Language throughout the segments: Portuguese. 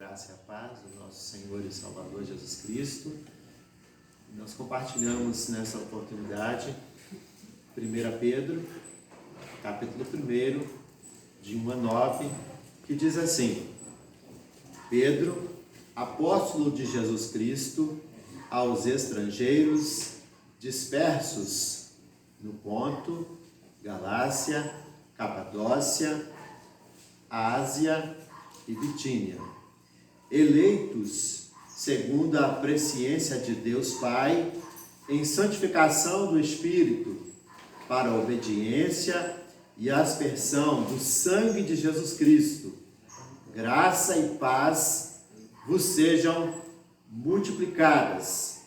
Graça e a paz do nosso Senhor e Salvador Jesus Cristo. Nós compartilhamos nessa oportunidade 1 Pedro, capítulo 1, de 1 a 9, que diz assim: Pedro, apóstolo de Jesus Cristo, aos estrangeiros dispersos no Ponto, Galácia, Capadócia, Ásia e Bitínia, eleitos segundo a presciência de Deus Pai, em santificação do Espírito, para a obediência e aspersão do sangue de Jesus Cristo, graça e paz vos sejam multiplicadas.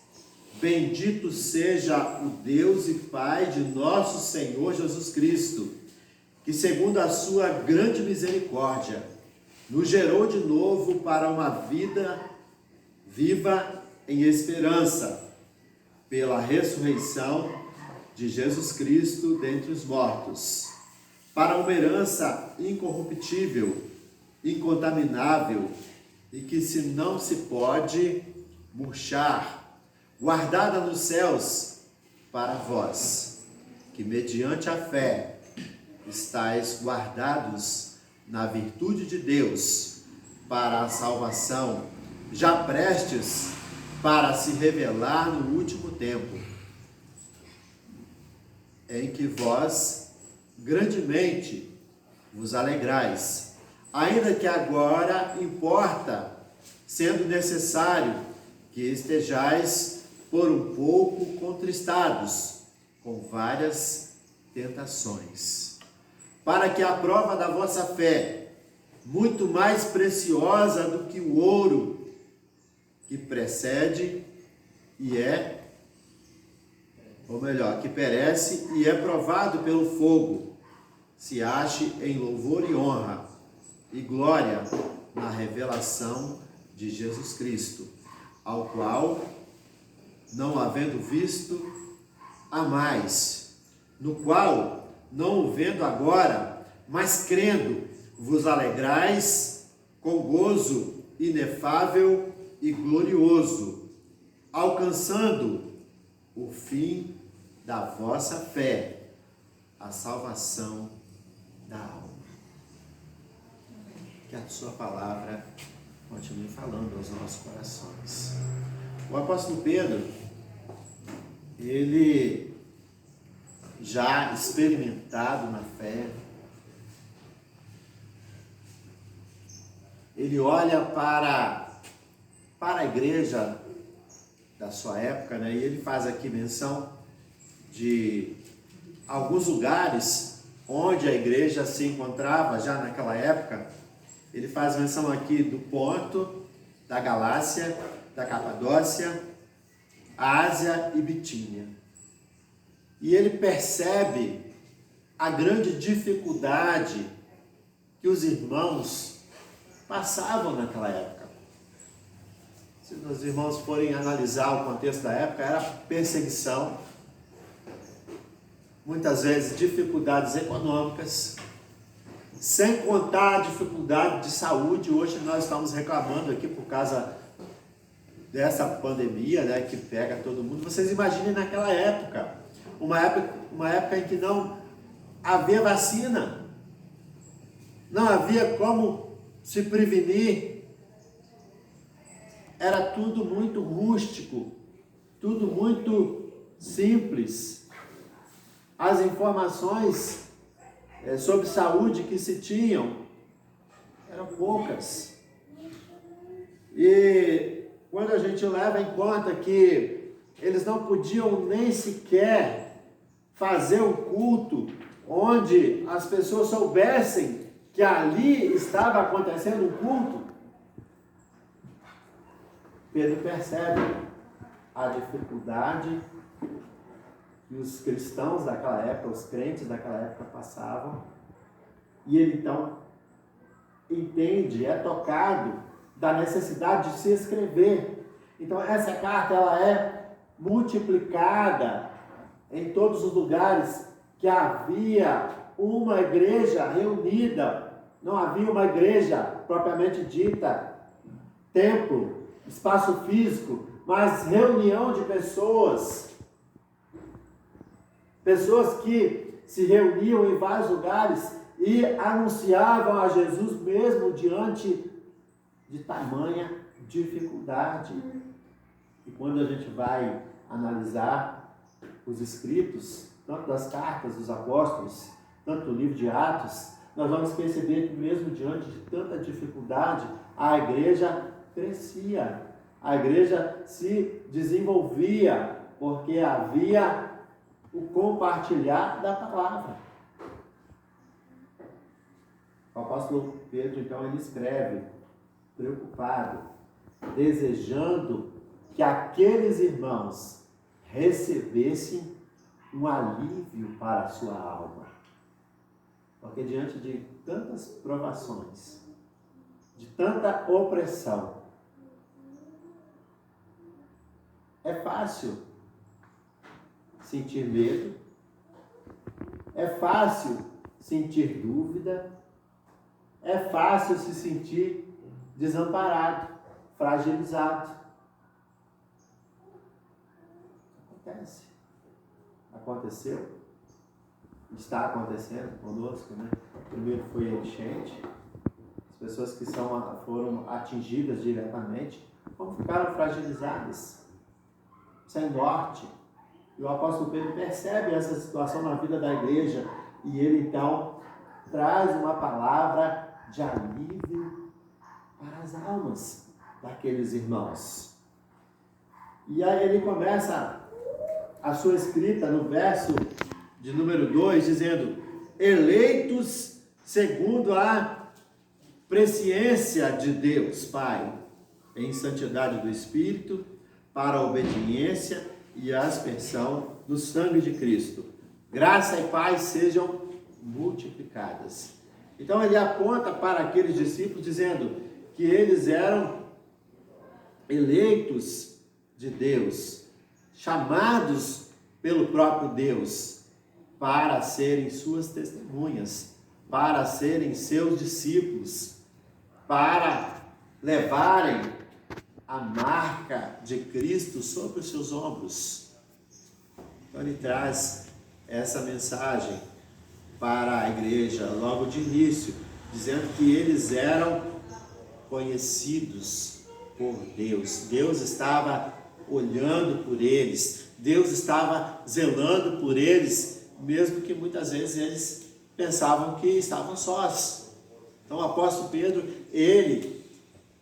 Bendito seja o Deus e Pai de nosso Senhor Jesus Cristo, que segundo a sua grande misericórdia, nos gerou de novo para uma vida viva em esperança, pela ressurreição de Jesus Cristo dentre os mortos, para uma herança incorruptível, incontaminável e que não se pode murchar, guardada nos céus para vós, que mediante a fé estáis guardados na virtude de Deus, para a salvação, já prestes para se revelar no último tempo, em que vós grandemente vos alegrais, ainda que agora importa, sendo necessário, que estejais por um pouco contristados, com várias tentações, para que a prova da vossa fé, muito mais preciosa do que o ouro, que precede e que perece e é provado pelo fogo, se ache em louvor e honra e glória na revelação de Jesus Cristo, ao qual, não havendo visto, amais, no qual, não o vendo agora, mas crendo, vos alegrais com gozo inefável e glorioso, alcançando o fim da vossa fé, a salvação da alma. Que a sua palavra continue falando aos nossos corações. O apóstolo Pedro, ele já experimentado na fé, ele olha para a igreja da sua época, né? E ele faz aqui menção de alguns lugares onde a igreja se encontrava já naquela época. Ele faz menção aqui do Ponto, da Galácia, da Capadócia, Ásia e Bitínia. E ele percebe a grande dificuldade que os irmãos passavam naquela época. Se os irmãos forem analisar o contexto da época, era perseguição, muitas vezes dificuldades econômicas, sem contar a dificuldade de saúde. Hoje nós estamos reclamando aqui por causa dessa pandemia, né, que pega todo mundo. Vocês imaginem naquela época, uma época em que não havia vacina, não havia como se prevenir, era tudo muito rústico, tudo muito simples. As informações sobre saúde que se tinham eram poucas. E quando a gente leva em conta que eles não podiam nem sequer fazer um culto onde as pessoas soubessem que ali estava acontecendo um culto, Pedro percebe a dificuldade que os cristãos daquela época, os crentes daquela época passavam, e ele então entende, é tocado da necessidade de se escrever. Então essa carta, ela é multiplicada em todos os lugares que havia uma igreja reunida, não havia uma igreja propriamente dita templo, espaço físico, mas reunião de pessoas. Pessoas que se reuniam em vários lugares e anunciavam a Jesus mesmo diante de tamanha dificuldade. E quando a gente vai analisar os escritos, tanto das cartas dos apóstolos, tanto do livro de Atos, nós vamos perceber que mesmo diante de tanta dificuldade, a igreja crescia, a igreja se desenvolvia, porque havia o compartilhar da palavra. O apóstolo Pedro, então, ele escreve, preocupado, desejando que aqueles irmãos recebessem um alívio para a sua alma. Porque diante de tantas provações, de tanta opressão, é fácil sentir medo, é fácil sentir dúvida, é fácil se sentir desamparado, fragilizado. Acontece. Aconteceu. Está acontecendo conosco, né? Primeiro foi a enchente. As pessoas que foram atingidas diretamente, como ficaram fragilizadas, sem norte. E o apóstolo Pedro percebe essa situação na vida da igreja e ele então traz uma palavra de alívio para as almas daqueles irmãos. E aí ele começa a sua escrita no verso de número 2, dizendo: eleitos segundo a presciência de Deus Pai, em santidade do Espírito, para a obediência e a aspersão do sangue de Cristo. Graça e paz sejam multiplicadas. Então ele aponta para aqueles discípulos dizendo que eles eram eleitos de Deus, chamados pelo próprio Deus para serem suas testemunhas, para serem seus discípulos, para levarem a marca de Cristo sobre os seus ombros. Então ele traz essa mensagem para a igreja logo de início, dizendo que eles eram conhecidos por Deus. Deus estava olhando por eles, Deus estava zelando por eles, mesmo que muitas vezes eles pensavam que estavam sós. Então o apóstolo Pedro, ele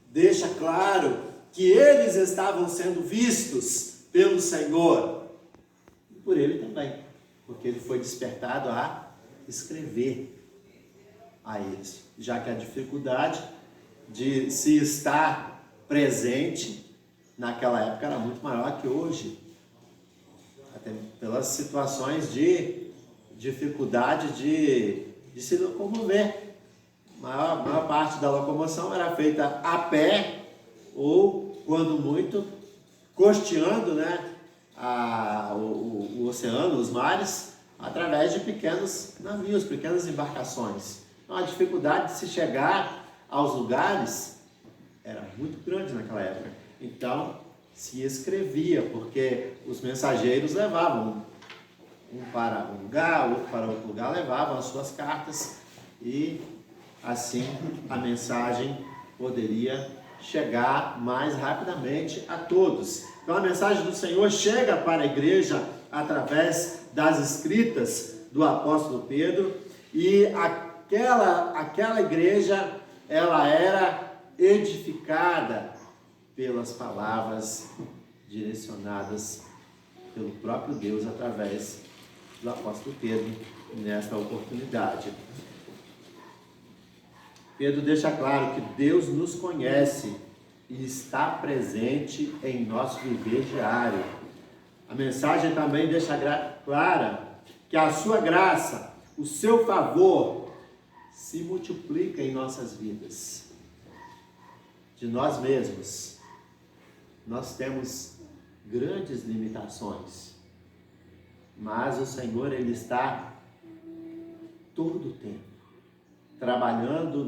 deixa claro que eles estavam sendo vistos pelo Senhor, e por ele também, porque ele foi despertado a escrever a eles, já que a dificuldade de se estar presente naquela época era muito maior que hoje, até pelas situações de dificuldade de se locomover. A maior parte da locomoção era feita a pé ou, quando muito, costeando, né, o oceano, os mares, através de pequenos navios, pequenas embarcações. Então a dificuldade de se chegar aos lugares era muito grande naquela época. Então se escrevia, porque os mensageiros levavam um para um lugar, outro para outro lugar, levavam as suas cartas e assim a mensagem poderia chegar mais rapidamente a todos. Então a mensagem do Senhor chega para a igreja através das escritas do apóstolo Pedro, e aquela igreja, ela era edificada pelas palavras direcionadas pelo próprio Deus através do apóstolo Pedro nesta oportunidade. Pedro deixa claro que Deus nos conhece e está presente em nosso viver diário. A mensagem também deixa clara que a sua graça, o seu favor, se multiplica em nossas vidas. De nós mesmos, nós temos grandes limitações, mas o Senhor, Ele está todo o tempo trabalhando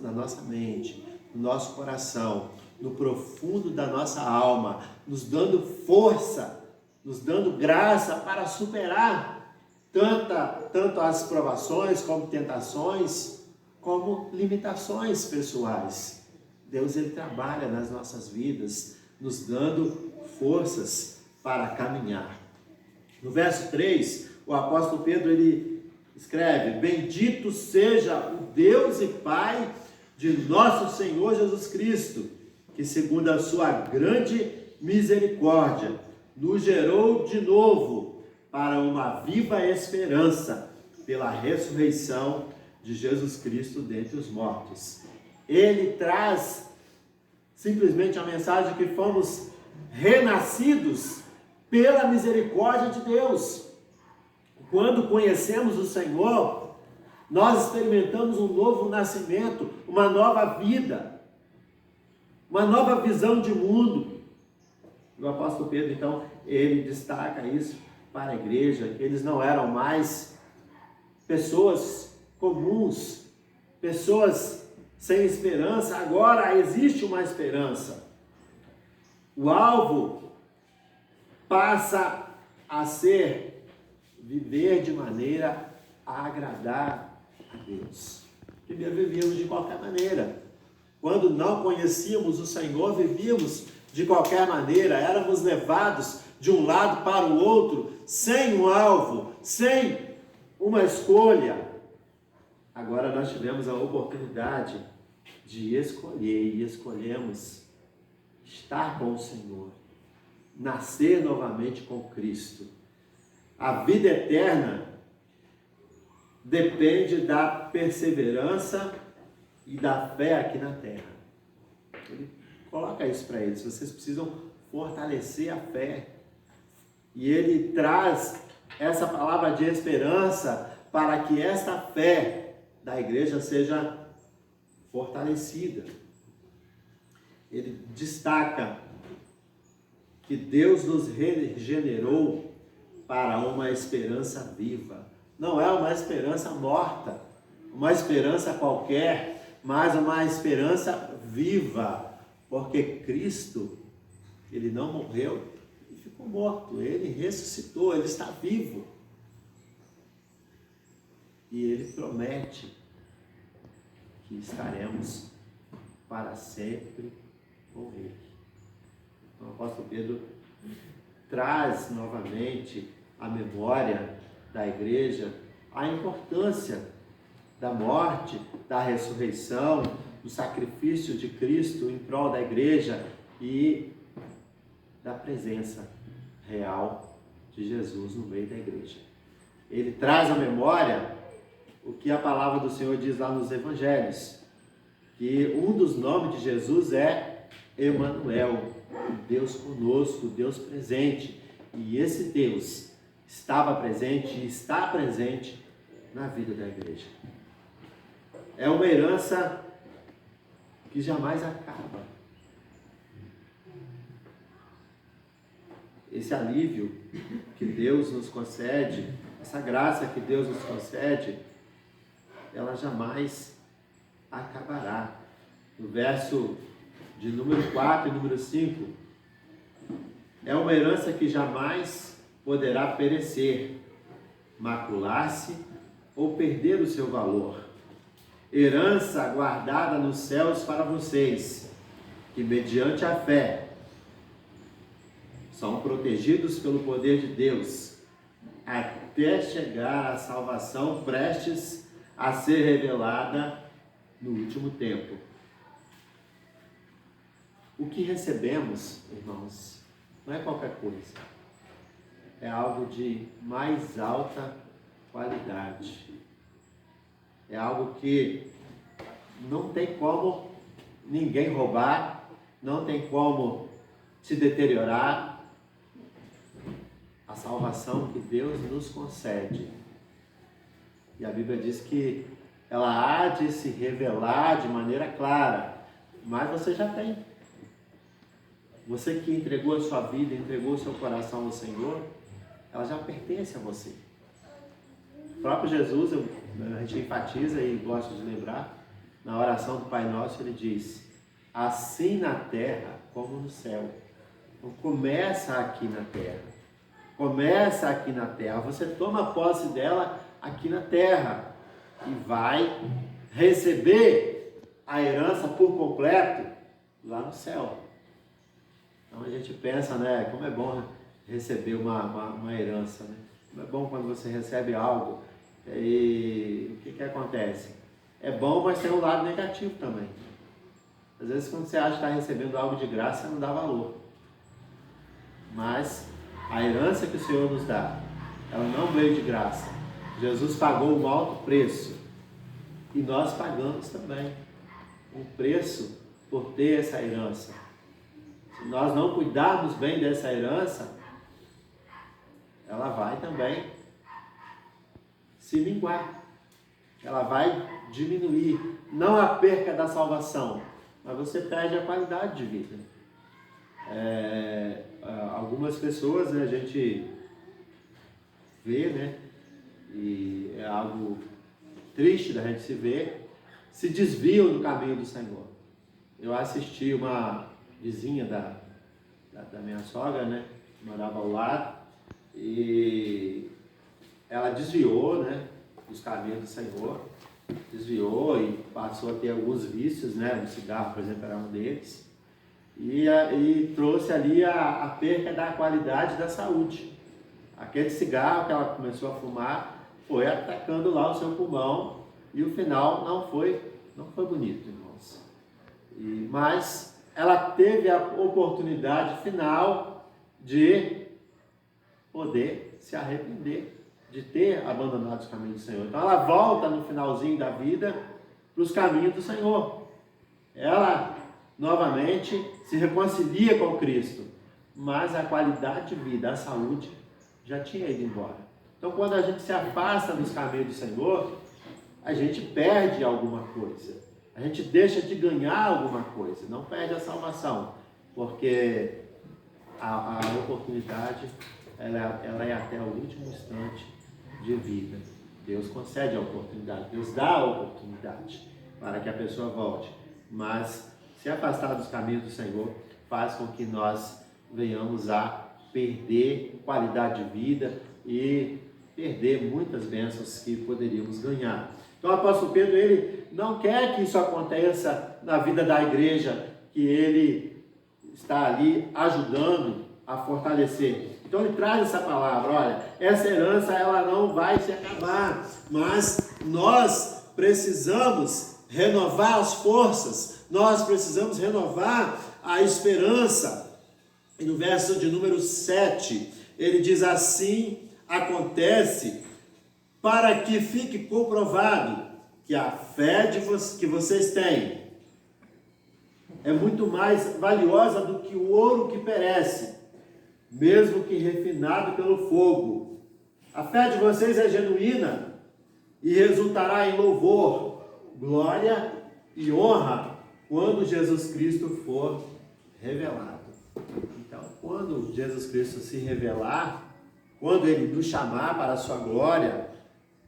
na nossa mente, no nosso coração, no profundo da nossa alma, nos dando força, nos dando graça para superar tanto as provações, como tentações, como limitações pessoais. Deus, Ele trabalha nas nossas vidas, nos dando forças para caminhar. No verso 3, o apóstolo Pedro, ele escreve: bendito seja o Deus e Pai de nosso Senhor Jesus Cristo, que segundo a sua grande misericórdia, nos gerou de novo para uma viva esperança, pela ressurreição de Jesus Cristo dentre os mortos. Ele traz simplesmente a mensagem que fomos renascidos pela misericórdia de Deus. Quando conhecemos o Senhor, nós experimentamos um novo nascimento, uma nova vida, uma nova visão de mundo. O apóstolo Pedro, então, ele destaca isso para a igreja, que eles não eram mais pessoas comuns, pessoas sem esperança. Agora existe uma esperança. O alvo passa a ser viver de maneira a agradar a Deus. Primeiro vivíamos de qualquer maneira. Quando não conhecíamos o Senhor, vivíamos de qualquer maneira, éramos levados de um lado para o outro, sem um alvo, sem uma escolha. Agora nós tivemos a oportunidade de escolher, e escolhemos estar com o Senhor, nascer novamente com Cristo. A vida eterna depende da perseverança e da fé aqui na terra. Ele coloca isso para eles: vocês precisam fortalecer a fé. E ele traz essa palavra de esperança para que esta fé da igreja seja fortalecida. Ele destaca que Deus nos regenerou para uma esperança viva. Não é uma esperança morta, uma esperança qualquer, mas uma esperança viva, porque Cristo, Ele não morreu e ficou morto, Ele ressuscitou, Ele está vivo. E Ele promete que estaremos para sempre com Ele. Então, o apóstolo Pedro traz novamente à memória da igreja a importância da morte, da ressurreição, do sacrifício de Cristo em prol da igreja e da presença real de Jesus no meio da igreja. Ele traz à memória o que a palavra do Senhor diz lá nos evangelhos, que um dos nomes de Jesus é Emanuel, Deus conosco, Deus presente. E esse Deus estava presente e está presente na vida da igreja. É uma herança que jamais acaba. Esse alívio que Deus nos concede, essa graça que Deus nos concede, ela jamais acabará. No verso de número 4 e número 5, é uma herança que jamais poderá perecer, macular-se ou perder o seu valor. Herança guardada nos céus para vocês, que mediante a fé são protegidos pelo poder de Deus, até chegar à salvação prestes a ser revelada no último tempo. O que recebemos, irmãos, não é qualquer coisa. É algo de mais alta qualidade. É algo que não tem como ninguém roubar, não tem como se deteriorar. A salvação que Deus nos concede. E a Bíblia diz que ela há de se revelar de maneira clara, mas você já tem. Você que entregou a sua vida, entregou o seu coração ao Senhor, ela já pertence a você. O próprio Jesus, a gente enfatiza e gosta de lembrar, na oração do Pai Nosso, ele diz: assim na terra como no céu. Então começa aqui na terra. Começa aqui na terra. Você toma posse dela aqui na terra e vai receber a herança por completo lá no céu. Então a gente pensa, né, como é bom receber uma herança, né? Como é bom quando você recebe algo. E o que acontece? É bom, mas tem um lado negativo também. Às vezes quando você acha que está recebendo algo de graça, você não dá valor. Mas a herança que o Senhor nos dá, ela não veio de graça. Jesus pagou um alto preço. E nós pagamos também um preço por ter essa herança. Se nós não cuidarmos bem dessa herança, ela vai também se minguar. Ela vai diminuir. Não a perca da salvação, mas você perde a qualidade de vida. Algumas pessoas, né, a gente vê, né, e é algo triste da gente se ver, se desviam do caminho do Senhor. Eu assisti uma vizinha da minha sogra, né, que morava ao lado, e ela desviou, né, dos caminhos do Senhor, desviou e passou a ter alguns vícios, né, o cigarro, por exemplo, era um deles, e trouxe ali a perca da qualidade da saúde. Aquele cigarro que ela começou a fumar foi atacando lá o seu pulmão, e o final não foi bonito, irmãos. Mas ela teve a oportunidade final de poder se arrepender de ter abandonado os caminhos do Senhor. Então ela volta no finalzinho da vida para os caminhos do Senhor. Ela novamente se reconcilia com Cristo, mas a qualidade de vida, a saúde, já tinha ido embora. Então quando a gente se afasta dos caminhos do Senhor, a gente perde alguma coisa. A gente deixa de ganhar alguma coisa. Não perde a salvação, porque a oportunidade ela é até o último instante de vida. Deus concede a oportunidade, Deus dá a oportunidade para que a pessoa volte. Mas se afastar dos caminhos do Senhor faz com que nós venhamos a perder qualidade de vida e perder muitas bênçãos que poderíamos ganhar. Então o apóstolo Pedro, ele não quer que isso aconteça na vida da igreja, que ele está ali ajudando a fortalecer. Então ele traz essa palavra, olha, essa herança ela não vai se acabar, mas nós precisamos renovar as forças, nós precisamos renovar a esperança. E no verso de número 7, ele diz assim: acontece para que fique comprovado que a fé que vocês têm é muito mais valiosa do que o ouro que perece, mesmo que refinado pelo fogo. A fé de vocês é genuína e resultará em louvor, glória e honra quando Jesus Cristo for revelado. Então, quando Jesus Cristo se revelar, quando Ele nos chamar para a sua glória,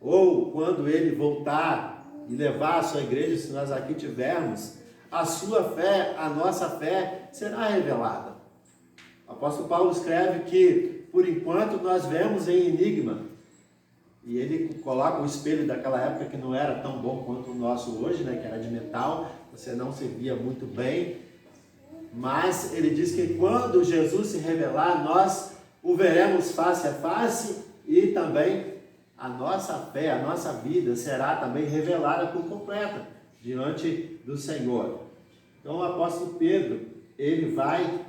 ou quando Ele voltar e levar a sua igreja, se nós aqui tivermos, a sua fé, a nossa fé, será revelada. O apóstolo Paulo escreve que, por enquanto, nós vemos em enigma. E ele coloca o espelho daquela época, que não era tão bom quanto o nosso hoje, né, que era de metal, você não se via muito bem. Mas ele diz que quando Jesus se revelar, nós o veremos face a face, e também a nossa fé, a nossa vida será também revelada por completa diante do Senhor. Então o apóstolo Pedro, ele vai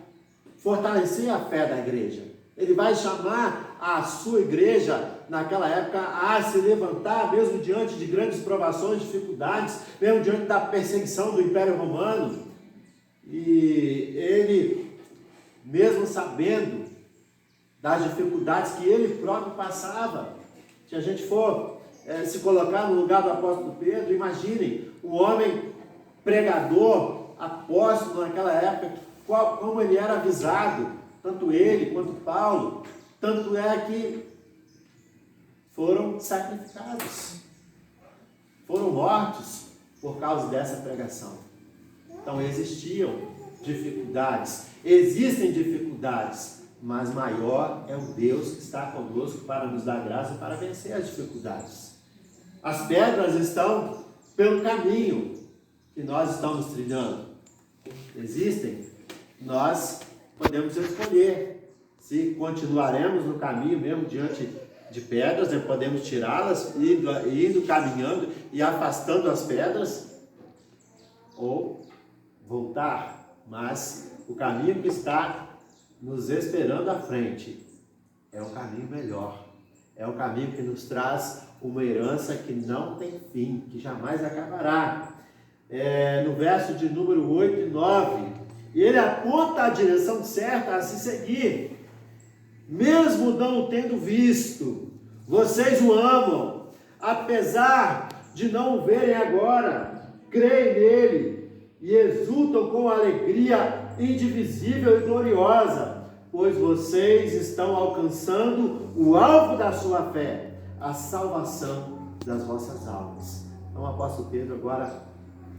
fortalecer a fé da igreja. Ele vai chamar a sua igreja, naquela época, a se levantar, mesmo diante de grandes provações, dificuldades, mesmo diante da perseguição do Império Romano. E ele, mesmo sabendo das dificuldades que ele próprio passava, se a gente for se colocar no lugar do apóstolo Pedro, imaginem, o homem pregador, apóstolo naquela época, como ele era avisado, tanto ele quanto Paulo, tanto é que foram sacrificados, foram mortos por causa dessa pregação. Então existiam dificuldades, existem dificuldades, mas maior é o Deus que está conosco para nos dar graça para vencer as dificuldades. As pedras estão pelo caminho que nós estamos trilhando. Existem, nós podemos escolher se continuaremos no caminho mesmo diante de pedras, podemos tirá-las, indo caminhando e afastando as pedras, ou voltar, mas o caminho que está nos esperando à frente é um caminho melhor, é um caminho que nos traz uma herança que não tem fim, que jamais acabará. No verso de número 8 e 9, ele aponta a direção certa a se seguir, mesmo não tendo visto. Vocês o amam, apesar de não o verem agora, creem nele e exultam com alegria indivisível e gloriosa, pois vocês estão alcançando o alvo da sua fé, a salvação das vossas almas. Então o apóstolo Pedro agora,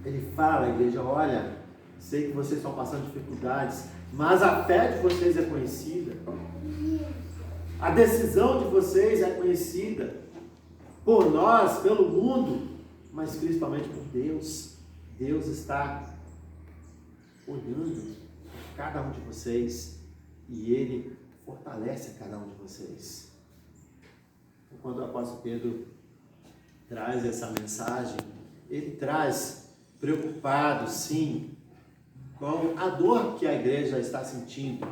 ele fala à igreja: olha, sei que vocês estão passando dificuldades, mas a fé de vocês é conhecida, a decisão de vocês é conhecida por nós, pelo mundo, mas principalmente por Deus. Deus está olhando cada um de vocês e Ele fortalece a cada um de vocês. Quando o apóstolo Pedro traz essa mensagem, ele traz preocupado, sim, com a dor que a igreja está sentindo,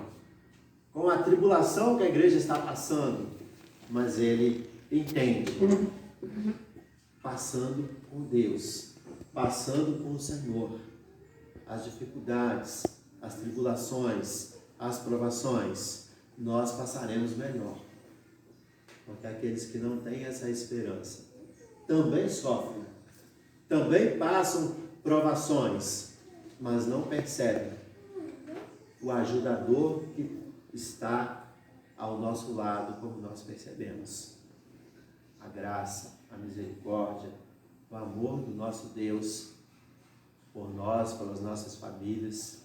com a tribulação que a igreja está passando, mas ele entende, passando com Deus, passando com o Senhor, as dificuldades, as tribulações, as provações, nós passaremos melhor. Porque aqueles que não têm essa esperança também sofrem, também passam provações, mas não percebem o ajudador que está ao nosso lado, como nós percebemos. A graça, a misericórdia, o amor do nosso Deus por nós, pelas nossas famílias.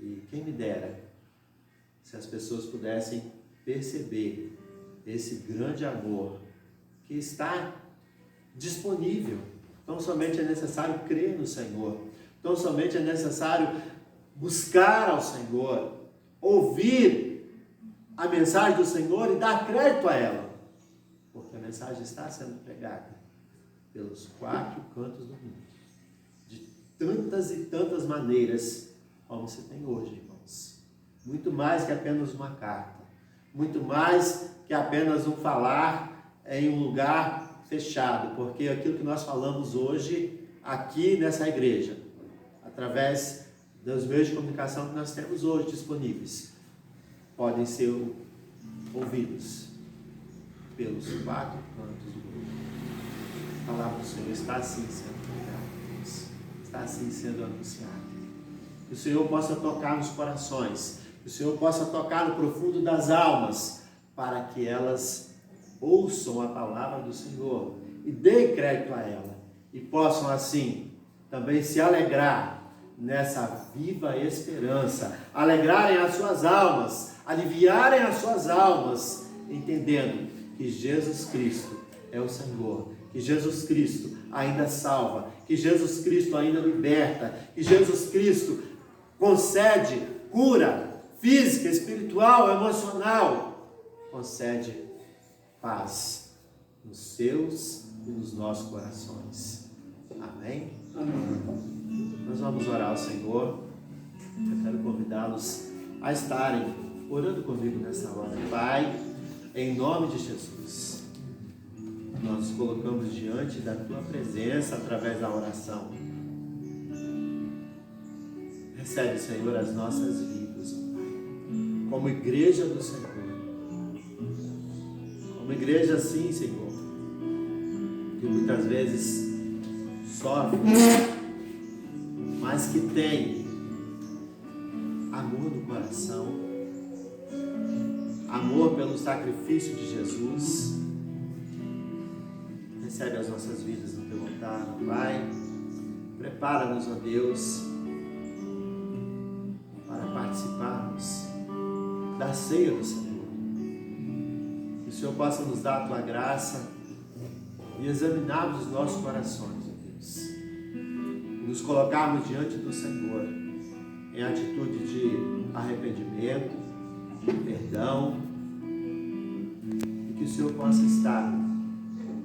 E quem me dera se as pessoas pudessem perceber esse grande amor que está disponível. Então somente é necessário crer no Senhor, então somente é necessário buscar ao Senhor, ouvir a mensagem do Senhor e dar crédito a ela, porque a mensagem está sendo pregada pelos 4 cantos do mundo, de tantas e tantas maneiras como se tem hoje, irmãos. Muito mais que apenas uma carta, muito mais que apenas um falar em um lugar fechado, porque aquilo que nós falamos hoje aqui nessa igreja, através dos meios de comunicação que nós temos hoje disponíveis, podem ser ouvidos pelos 4 cantos do mundo. A palavra do Senhor está assim sendo pregada, está assim sendo anunciada. Que o Senhor possa tocar nos corações, que o Senhor possa tocar no profundo das almas, para que elas ouçam a palavra do Senhor e deem crédito a ela, e possam assim também se alegrar nessa viva esperança, alegrarem as suas almas, aliviarem as suas almas, entendendo que Jesus Cristo é o Senhor, que Jesus Cristo ainda salva, que Jesus Cristo ainda liberta, que Jesus Cristo concede cura física, espiritual, emocional, concede paz nos seus e nos nossos corações. Amém? Amém. Nós vamos orar ao Senhor. Eu quero convidá-los a estarem orando comigo nessa hora. Pai, em nome de Jesus, nós nos colocamos diante da Tua presença através da oração. Recebe, Senhor, as nossas vidas, Pai, como igreja do Senhor. Como igreja assim, Senhor, que muitas vezes sofre, mas que tem amor no coração, amor pelo sacrifício de Jesus. Recebe as nossas vidas no Teu altar, Pai, Prepara-nos, ó Deus, para participarmos da ceia do Senhor. Que o Senhor possa nos dar a Tua graça e examinarmos os nossos corações, ó Deus. E nos colocarmos diante do Senhor em atitude de arrependimento, de perdão, e que o Senhor possa estar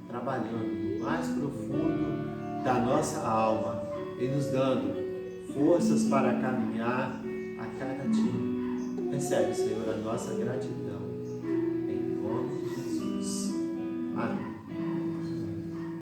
trabalhando no mais profundo da nossa alma e nos dando forças para caminhar a cada dia. Recebe, Senhor, a nossa gratidão. Em nome de Jesus. Amém.